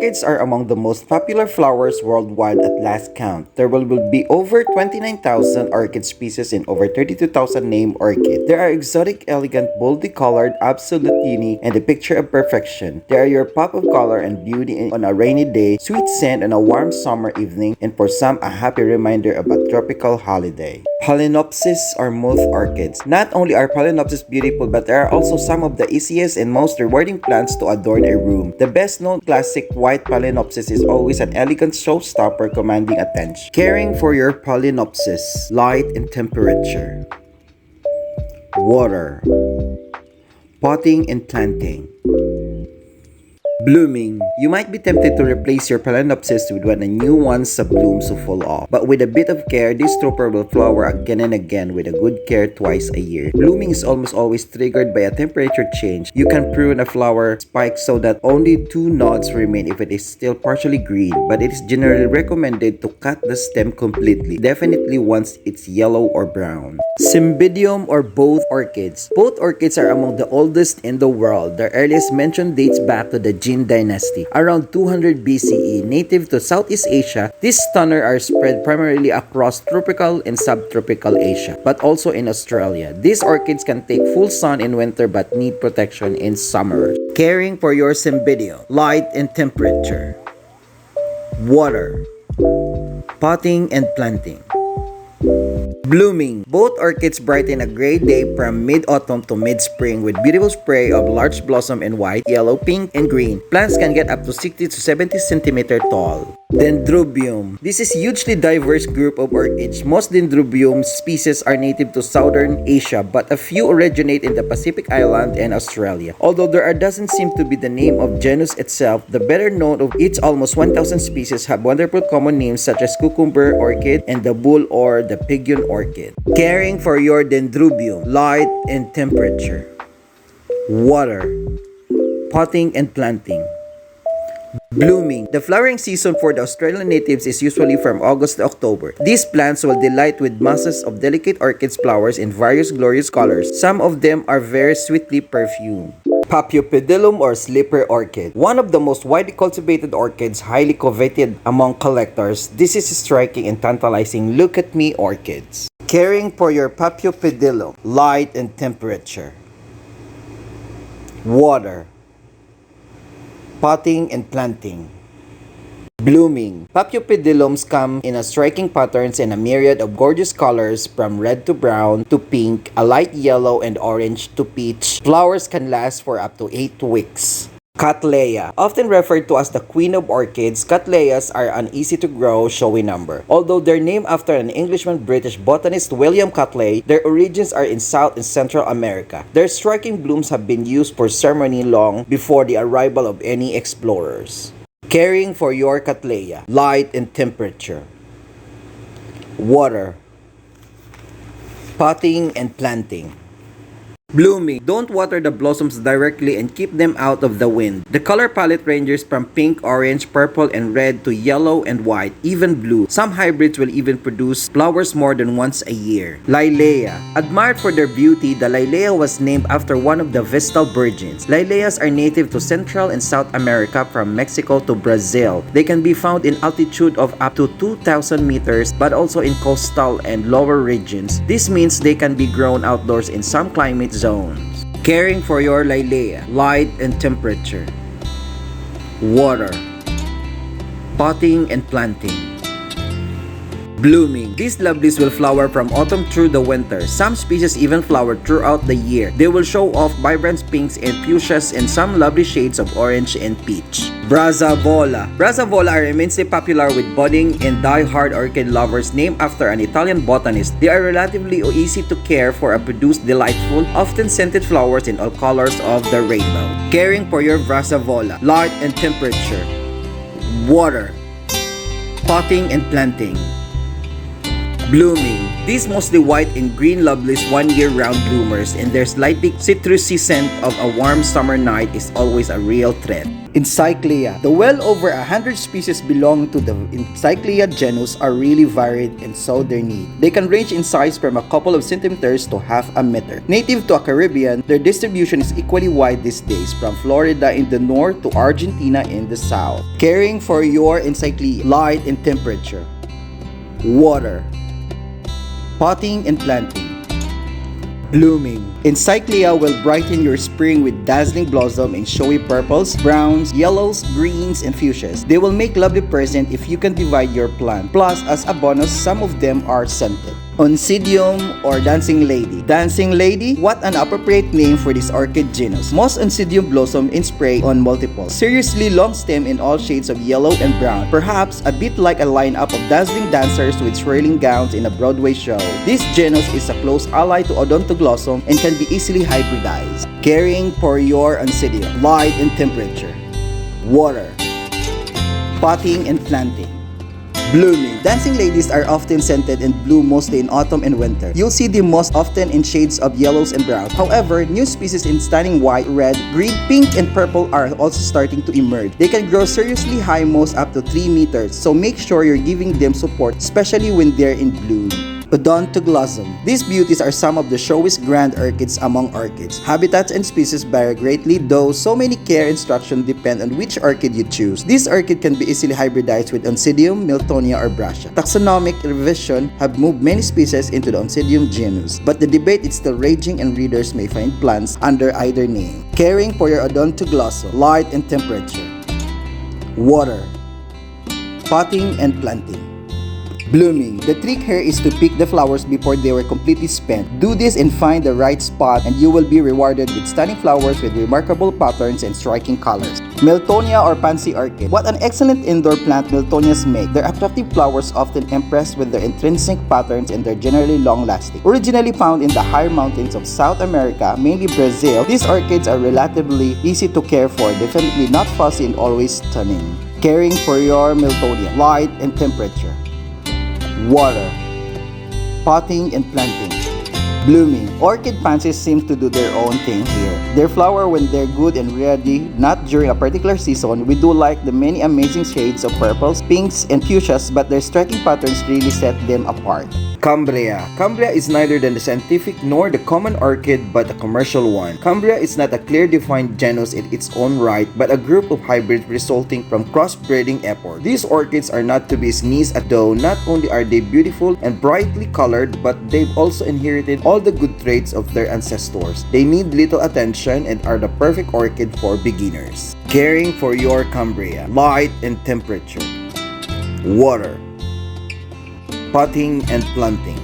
Orchids are among the most popular flowers worldwide at last count. There will be over 29,000 orchid species and over 32,000 named orchids. They are exotic, elegant, boldly colored, absolute unique, and the picture of perfection. They are your pop of color and beauty on a rainy day, sweet scent on a warm summer evening, and for some, a happy reminder of a tropical holiday. Phalaenopsis or moth orchids. Not only are Phalaenopsis beautiful, but they are also some of the easiest and most rewarding plants to adorn a room. The best known classic white Phalaenopsis is always an elegant showstopper commanding attention. Caring for your Phalaenopsis. Light and temperature. Water. Potting and planting. Blooming. You might be tempted to replace your Phalaenopsis with when a new one's blooms to fall off. But with a bit of care, this trooper will flower again and again with a good care twice a year. Blooming is almost always triggered by a temperature change. You can prune a flower spike so that only 2 nodes remain if it is still partially green, but it is generally recommended to cut the stem completely, definitely once it's yellow or brown. Cymbidium or both orchids. Both orchids are among the oldest in the world. Their earliest mention dates back to the Jin Dynasty, around 200 BCE. Native to Southeast Asia, these stunner are spread primarily across tropical and subtropical Asia, but also in Australia. These orchids can take full sun in winter but need protection in summer. Caring for your Cymbidium. Light and temperature. Water. Potting and planting. Blooming. Both orchids brighten a gray day from mid-autumn to mid-spring with beautiful spray of large blossom in white, yellow, pink, and green. Plants can get up to 60 to 70 cm tall. Dendrobium. This is a hugely diverse group of orchids. Most Dendrobium species are native to southern Asia, but a few originate in the Pacific Island and Australia. Although there doesn't seem to be the name of genus itself, the better known of its almost 1,000 species have wonderful common names such as cucumber orchid and the bull or the pigeon orchid. Caring for your Dendrobium. Light and temperature. Water. Potting and planting. Blooming. The flowering season for the Australian natives is usually from August to October. These plants will delight with masses of delicate orchids flowers in various glorious colors. Some of them are very sweetly perfumed. Paphiopedilum or slipper orchid. One of the most widely cultivated orchids, highly coveted among collectors. This is striking and tantalizing look at me orchids. Caring for your Paphiopedilum. Light and temperature. Water. Potting and planting. Blooming. Paphiopedilums come in a striking patterns and a myriad of gorgeous colors from red to brown to pink, a light yellow and orange to peach. Flowers can last for up to 8 weeks. Cattleya. Often referred to as the queen of orchids, Cattleyas are an easy to grow, showy number. Although they're named after an Englishman-British botanist William Cattley, their origins are in South and Central America. Their striking blooms have been used for ceremony long before the arrival of any explorers. Caring for your Cattleya. Light and temperature. Water. Potting and planting. Blooming. Don't water the blossoms directly and keep them out of the wind. The color palette ranges from pink, orange, purple, and red to yellow and white, even blue. Some hybrids will even produce flowers more than once a year. Lilea. Admired for their beauty, the Lilea was named after one of the Vestal virgins. Lileas are native to Central and South America from Mexico to Brazil. They can be found in altitude of up to 2,000 meters, but also in coastal and lower regions. This means they can be grown outdoors in some climates zones. Caring for your Lilea. Light and temperature. Water. Potting and planting. Blooming. These lovelies will flower from autumn through the winter. Some species even flower throughout the year. They will show off vibrant pinks and fuchsias and some lovely shades of orange and peach. Brassavola. Brassavola are immensely popular with budding and die-hard orchid lovers named after an Italian botanist. They are relatively easy to care for and produce delightful, often scented flowers in all colors of the rainbow. Caring for your Brassavola. Light and temperature. Water. Potting and planting. Blooming. These mostly white and green lovelies one-year-round bloomers, and their slightly citrusy scent of a warm summer night is always a real threat. Encyclea. The well over 100 species belong to the Encyclea genus are really varied and so they're neat. They can range in size from a couple of centimeters to half a meter. Native to a Caribbean, their distribution is equally wide these days, from Florida in the north to Argentina in the south. Caring for your Encyclea. Light and temperature. Water. Potting and planting. Blooming. Encyclea will brighten your spring with dazzling blossom in showy purples, browns, yellows, greens, and fuchsias. They will make lovely present if you can divide your plant. Plus, as a bonus, some of them are scented. Oncidium or Dancing Lady. Dancing Lady? What an appropriate name for this orchid genus. Most Oncidium blossom in spray on multiple. Seriously long stem in all shades of yellow and brown. Perhaps a bit like a lineup of dazzling dancers with swirling gowns in a Broadway show. This genus is a close ally to Odontoglossum and can be easily hybridized. Caring for your Oncidium. Light and temperature. Water. Potting and planting. Blooming. Dancing ladies are often scented and bloom mostly in autumn and winter. You'll see them most often in shades of yellows and browns. However, new species in stunning white, red, green, pink, and purple are also starting to emerge. They can grow seriously high, most up to 3 meters, so make sure you're giving them support, especially when they're in bloom. Odontoglossum. These beauties are some of the showiest grand orchids among orchids. Habitats and species vary greatly, though so many care instructions depend on which orchid you choose. This orchid can be easily hybridized with Oncidium, Miltonia, or Brassia. Taxonomic revision have moved many species into the Oncidium genus, but the debate is still raging and readers may find plants under either name. Caring for your Odontoglossum. Light and temperature. Water. Potting and planting. Blooming. The trick here is to pick the flowers before they were completely spent. Do this and find the right spot and you will be rewarded with stunning flowers with remarkable patterns and striking colors. Miltonia or Pansy Orchid. What an excellent indoor plant Miltonias make. Their attractive flowers often impress with their intrinsic patterns and they're generally long-lasting. Originally found in the higher mountains of South America, mainly Brazil, these orchids are relatively easy to care for, definitely not fussy and always stunning. Caring for your Miltonia. Light and temperature. Water. Potting and planting. Blooming. Orchid pansies seem to do their own thing here. They flower when they're good and ready, not during a particular season. We do like the many amazing shades of purples, pinks, and fuchsias, but their striking patterns really set them apart. Cambria. Cambria is neither the scientific nor the common orchid but a commercial one. Cambria is not a clear defined genus in its own right but a group of hybrids resulting from crossbreeding efforts. These orchids are not to be sneezed at, though not only are they beautiful and brightly colored but they've also inherited all the good traits of their ancestors. They need little attention and are the perfect orchid for beginners. Caring for your Cambria. Light and temperature. Water. Potting and planting.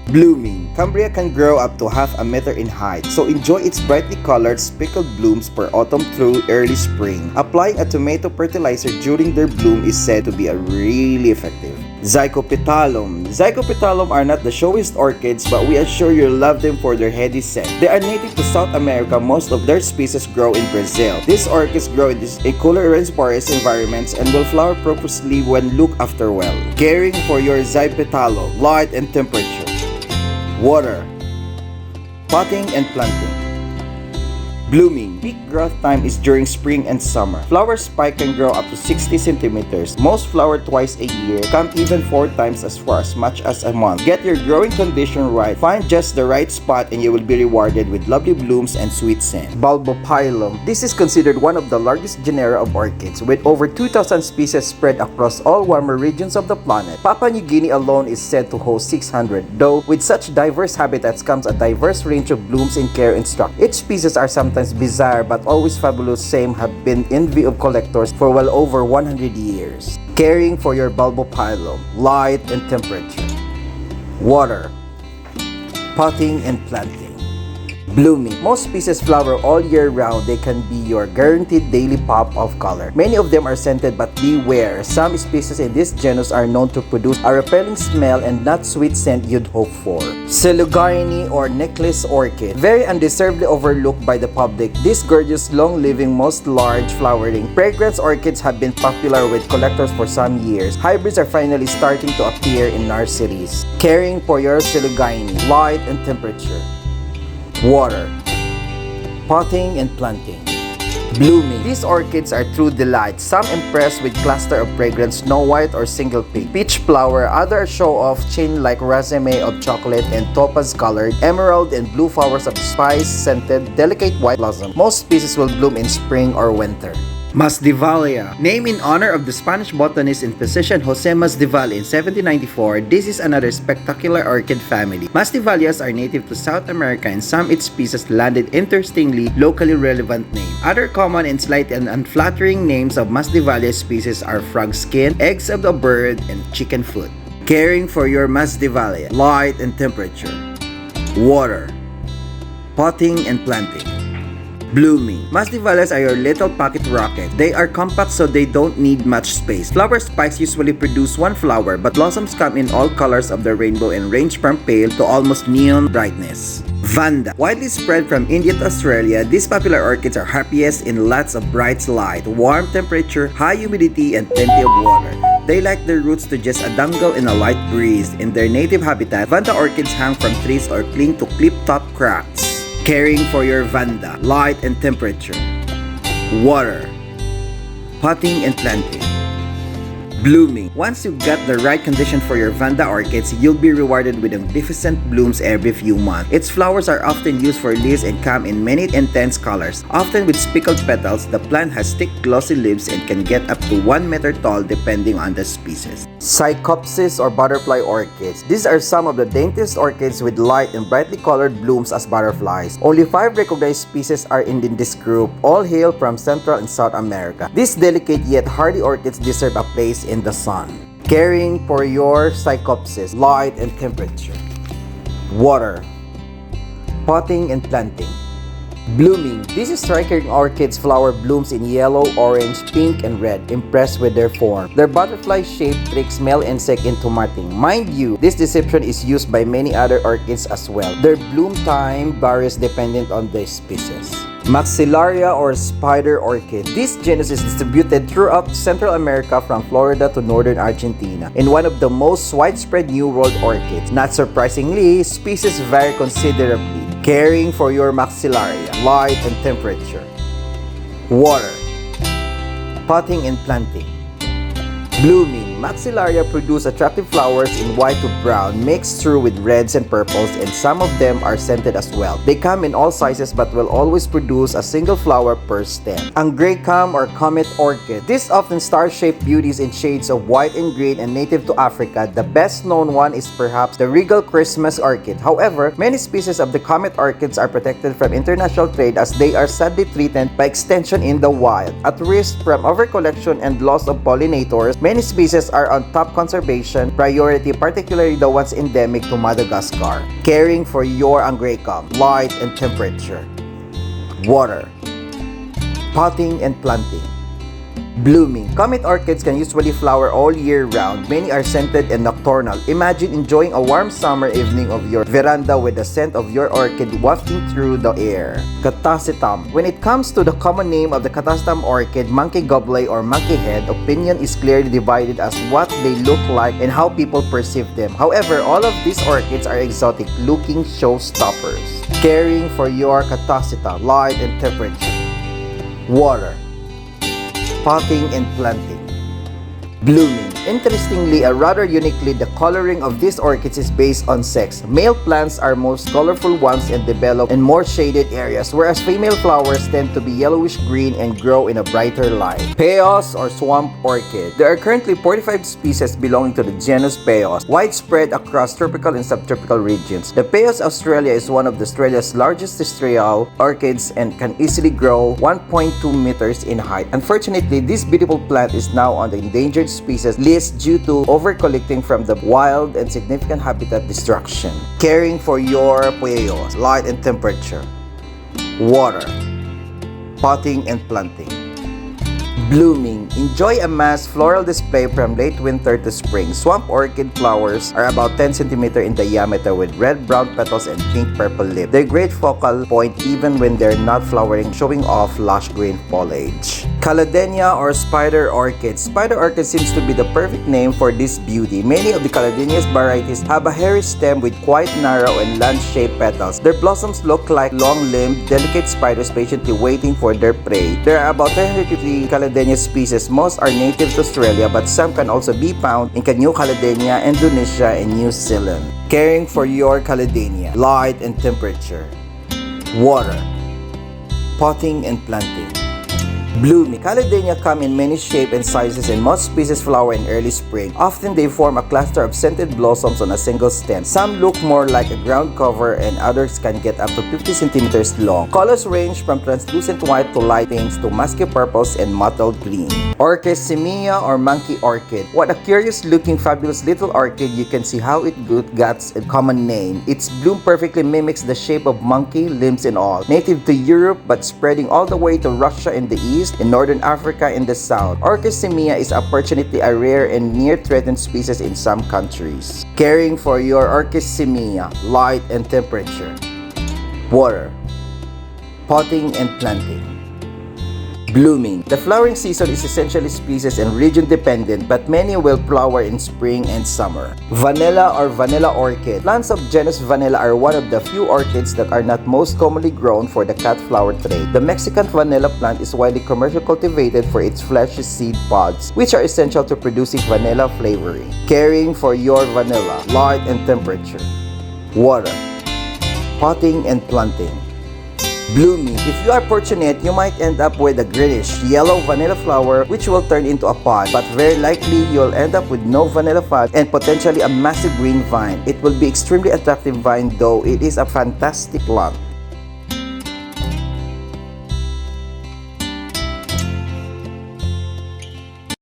Blooming. Cambria can grow up to half a meter in height, so enjoy its brightly colored speckled blooms per autumn through early spring. Applying a tomato fertilizer during their bloom is said to be really effective. Zygopetalum. Zygopetalum are not the showiest orchids, but we assure you'll love them for their heady scent. They are native to South America. Most of their species grow in Brazil. These orchids grow in cooler rainforest environments and will flower profusely when looked after well. Caring for your Zygopetalum. Light and temperature. Water. Potting and planting. Blooming. Peak growth time is during spring and summer. Flower spike can grow up to 60 centimeters. Most flower twice a year, come even 4 times as far as much as a month. Get your growing condition right, find just the right spot and you will be rewarded with lovely blooms and sweet scent. Bulbopilum. This is considered one of the largest genera of orchids, with over 2,000 species spread across all warmer regions of the planet. Papua New Guinea alone is said to host 600, though with such diverse habitats comes a diverse range of blooms and care instructions. Each species are sometimes bizarre but always fabulous. Same have been envy of collectors for well over 100 years. Caring for your Bulbopilum. Light and temperature. Water. Potting and planting. Blooming. Most species flower all year round. They can be your guaranteed daily pop of color. Many of them are scented, but beware. Some species in this genus are known to produce a repelling smell and not sweet scent you'd hope for. Selugaini or necklace orchid. Very undeservedly overlooked by the public, these gorgeous, long-living, most large flowering fragrance orchids have been popular with collectors for some years. Hybrids are finally starting to appear in nurseries. Caring for your Selugaini. Light and temperature. Water. Potting and planting. Blooming. These orchids are true delight. Some impress with cluster of fragrant snow white or single pink. Peach flower. Others show off chin like resume of chocolate and topaz colored, emerald and blue flowers of spice scented, delicate white blossom. Most species will bloom in spring or winter. Masdevallia. Named in honor of the Spanish botanist and physician Jose Masdevallia in 1794, this is another spectacular orchid family. Masdevallias are native to South America and some its species landed interestingly locally relevant names. Other common and slight and unflattering names of Masdevallia species are frog skin, eggs of the bird, and chicken foot. Caring for your Masdevallia. Light and temperature. Water. Potting and planting. Blooming. Masdevallias are your little pocket rocket. They are compact so they don't need much space. Flower spikes usually produce one flower, but blossoms come in all colors of the rainbow and range from pale to almost neon brightness. Vanda. Widely spread from India to Australia, these popular orchids are happiest in lots of bright light, warm temperature, high humidity, and plenty of water. They like their roots to just a dangle in a light breeze. In their native habitat, Vanda orchids hang from trees or cling to cliff-top cracks. Caring for your Vanda. Light and temperature. Water. Potting and planting. Blooming. Once you got the right condition for your Vanda orchids, you'll be rewarded with magnificent blooms every few months. Its flowers are often used for leaves and come in many intense colors. Often with speckled petals, the plant has thick glossy leaves and can get up to 1 meter tall depending on the species. Psychopsis or butterfly orchids. These are some of the daintiest orchids with light and brightly colored blooms as butterflies. Only 5 recognized species are in this group. All hail from Central and South America. These delicate yet hardy orchids deserve a place in the sun. Caring for your Psychopsis. Light and temperature. Water. Potting and planting. Blooming. These striking orchids flower blooms in yellow, orange, pink, and red, impressed with their form. Their butterfly-shaped tricks male insect into mating. Mind you, this deception is used by many other orchids as well. Their bloom time varies dependent on the species. Maxillaria or spider orchid. This genus is distributed throughout Central America from Florida to northern Argentina and one of the most widespread New World orchids. Not surprisingly, species vary considerably. Caring for your Maxillaria. Light and temperature. Water. Potting and planting. Blooming. Maxillaria produce attractive flowers in white to brown mixed through with reds and purples, and some of them are scented as well. They come in all sizes but will always produce a single flower per stem. Angraecum or comet orchid. These often star-shaped beauties in shades of white and green and native to Africa. The best known one is perhaps the regal Christmas orchid. However, many species of the comet orchids are protected from international trade as they are sadly threatened by extinction in the wild. At risk from overcollection and loss of pollinators, many species are on top conservation priority, particularly the ones endemic to Madagascar. Caring for your Angraecum. Light and temperature. Water. Potting and planting. Blooming. Comet orchids can usually flower all year round. Many are scented and nocturnal. Imagine enjoying a warm summer evening of your veranda with the scent of your orchid wafting through the air. Catasetum. When it comes to the common name of the Catasetum orchid, monkey goblet or monkey head, opinion is clearly divided as what they look like and how people perceive them. However, all of these orchids are exotic looking showstoppers. Caring for your Catasetum. Light and temperature. Water. Potting and planting. Blooming. Interestingly, rather uniquely, the coloring of these orchids is based on sex. Male plants are most colorful ones and develop in more shaded areas, whereas female flowers tend to be yellowish green and grow in a brighter light. Peos or swamp orchid. There are currently 45 species belonging to the genus Peos, widespread across tropical and subtropical regions. The Peos Australia is one of Australia's largest terrestrial orchids and can easily grow 1.2 meters in height. Unfortunately, this beautiful plant is now on the endangered species list due to overcollecting from the wild and significant habitat destruction. Caring for your Peos. Light and temperature. Water. Potting and planting. Blooming. Enjoy a mass floral display from late winter to spring. Swamp orchid flowers are about 10 cm in diameter with red-brown petals and pink-purple lip. They're great focal point even when they're not flowering, showing off lush green foliage. Calladenia or spider orchid. Spider orchid seems to be the perfect name for this beauty. Many of the Calladenia's varieties have a hairy stem with quite narrow and lance-shaped petals. Their blossoms look like long-limbed, delicate spiders patiently waiting for their prey. There are about 350 Calladenia species. Most are native to Australia, but some can also be found in New Caledonia, Indonesia, and New Zealand. Caring for your Calladenia. Light and temperature. Water. Potting and planting. Blooming. Calladenia come in many shapes and sizes, and most species flower in early spring. Often they form a cluster of scented blossoms on a single stem. Some look more like a ground cover and others can get up to 50 centimeters long. Colors range from translucent white to light pinks to musky purples and mottled green. Orchid Simia or monkey orchid. What a curious looking fabulous little orchid. You can see how it got a common name. Its bloom perfectly mimics the shape of monkey, limbs and all. Native to Europe but spreading all the way to Russia in the east, in northern Africa in the south. Orchid Simia is unfortunately a rare and near threatened species in some countries. Caring for your Orchid Simia. Light and temperature. Water. Potting and planting. Blooming. The flowering season is essentially species and region dependent, but many will flower in spring and summer. Vanilla or vanilla orchid. Plants of genus Vanilla are one of the few orchids that are not most commonly grown for the cut flower trade. The Mexican vanilla plant is widely commercially cultivated for its fleshy seed pods, which are essential to producing vanilla flavoring. Caring for your vanilla. Light and temperature. Water. Potting and planting. Blooming. If you are fortunate, you might end up with a greenish yellow vanilla flower which will turn into a pod, but very likely you'll end up with no vanilla pod and potentially a massive green vine. It will be extremely attractive vine though it is a fantastic plant.